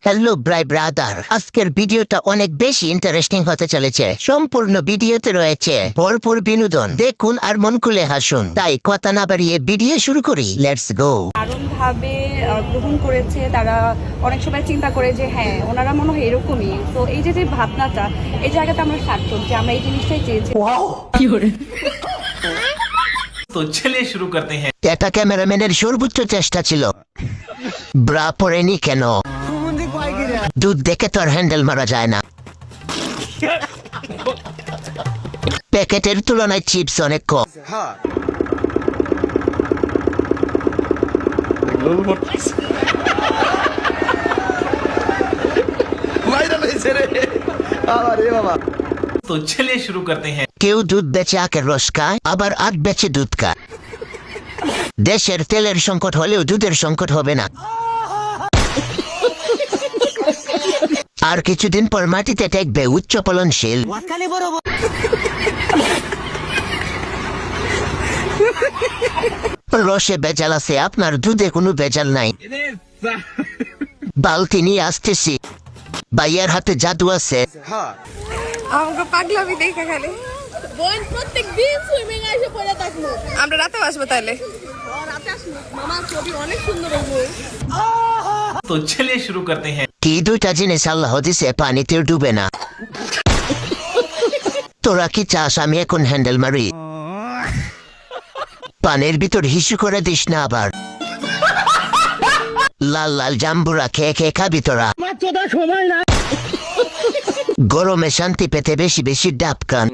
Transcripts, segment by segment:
Hello brother, আজকের ভিডিওটা অনেক বেশি ইন্টারেস্টিং হতে চলেছে। সম্পূর্ণ ভিডিওতে রয়েছে ভরপুর বিনোদন। দেখুন আর মন খুলে হাসুন। তাই কথা না বাড়িয়ে ভিডিও শুরু করি, লেটস গো। দারুণভাবে গ্রহণ করেছে তারা। অনেক সময় চিন্তা করে যে হ্যাঁ ওনারা মনে হয় এরকমই। তো এই যে ভাবনাটা, এই জায়গাটা আমরা সার্থক যে আমরা এই জিনিসটাই চেয়েছি। तो चलिए शुरू करते हैं। এটা ক্যামেরাম্যানের সর্বোচ্চ চেষ্টা ছিল। ব্রা পরেনি কেন? দুধ দেখে তো আর হ্যান্ডেল মারা যায় না। প্যাকেটের তুলনায় চিপস অনেক কম। तो चलिए शुरू करते हैं। কেউ দুধ বেচে আখের রস খায়, আবার আখ বেচে দুধ খায়। দেশের তেলের সংকট হলেও দুধের সংকট হবে না। আর কিছুদিন পর মাটিতে টেকবে উচ্চ ফলনশীল। রসে ভেজাল আছে, আপনার দুধে কোনো ভেজাল নাই। বালতি নিয়ে আসতেছি, ভাইয়ার হাতে জাদু আছে। আমাকে পাগলামি দেখে খালি বোন প্রত্যেক দিন সুইমিং এসে পড়ে থাকলো। আমরা রাতে আসবো তাহলে। রাতে আসলো মামা, ছবি অনেক সুন্দর হইবো। तो चलिए शुरू करते हैं। কি দুইটা জিনিস আল্লাহ দিছে, পানিতে ডুবে না। তোরা কি চাস আমি এখন হ্যান্ডেল মারি? পানির ভিতর হিসু করে দিস না আবার। লাল লাল জাম্বুরা খেয়ে খেয়ে খাবি তোরা। গরমে শান্তি পেতে বেশি বেশি ডাব খান।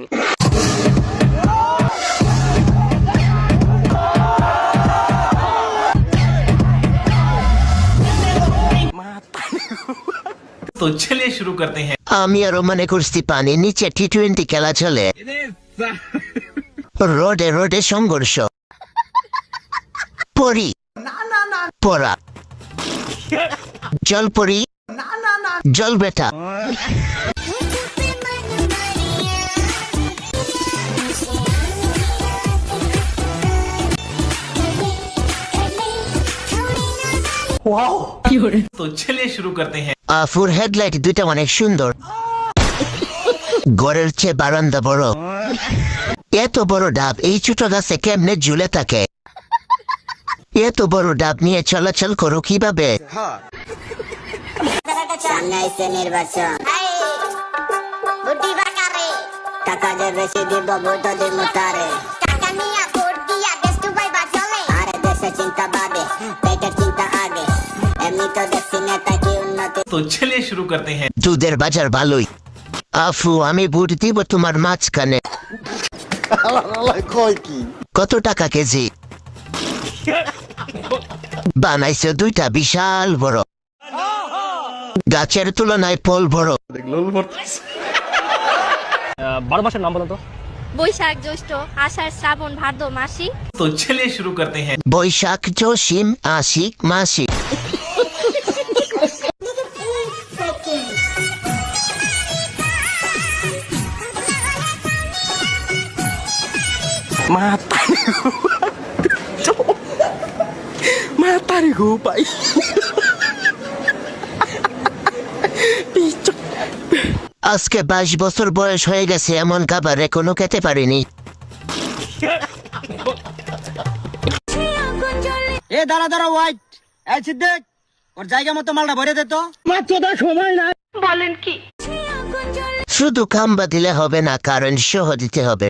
तो चलिए शुरू करते हैं। আমি আরো মনে করছি পানির নিচে টি-20 খেলা চলে। রোডে রোডে সংঘর্ষ। পরি পড়া জল পরি জল বেটা। तो चलिए शुरू करते हैं। আফুর হেডলাইট দুইটা অনেক সুন্দর। ঘরের চেয়ে বারান্দা বড়। এত বড় ডাব এই ছোট গাছে কেমনে ঝুলে থাকে? এত বড় ডাব নিয়ে চলাচল করো কিভাবে? সামনে আইছে নির্বাচন, বুদ্ধি বাকারে টাকা যে বেশি দিব ভোট দিব তারে। টাকা নিয়া ভোট দিয়া দেশ ডুবাই বাজলে, আরে দেশে চিন্তা বাদে পেটের চিন্তা আগে। এমনি তো দেখছি নেতা কি উন্নতি। तो चलिए शुरू करते हैं। দুধের বাজার ভালোই। আফু আমি ভোট দিব তোমার মাঝখানে। কত টাকা কেজি? বানাইছে দুইটা বিশাল বড়। গাছের তুলনায় ফল বড়। 12 মাসের নাম বলো তো। বৈশাখ, জ্যৈষ্ঠ, আষাঢ়, শ্রাবণ, ভাদ্র মাসি। तो चलिए शुरू करते हैं। বৈশাখ জসিম আশিক মাসিক। আজকে 22 বছর বয়স হয়ে গেছে, এমন খাবার এখনো খেতে পারিনি। এ দাঁড়া দাঁড়া হোয়াইট, এই সিদ্দিক ওর জায়গা মতো মালটা ভরে দে তো। বলেন কি? শুধু খাম্বা দিলে হবে না, কারণ সহ দিতে হবে।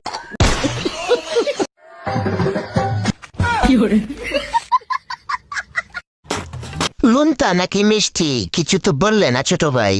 লুনতা নাকি মিষ্টি কিছু তো বললে না ছোট ভাই।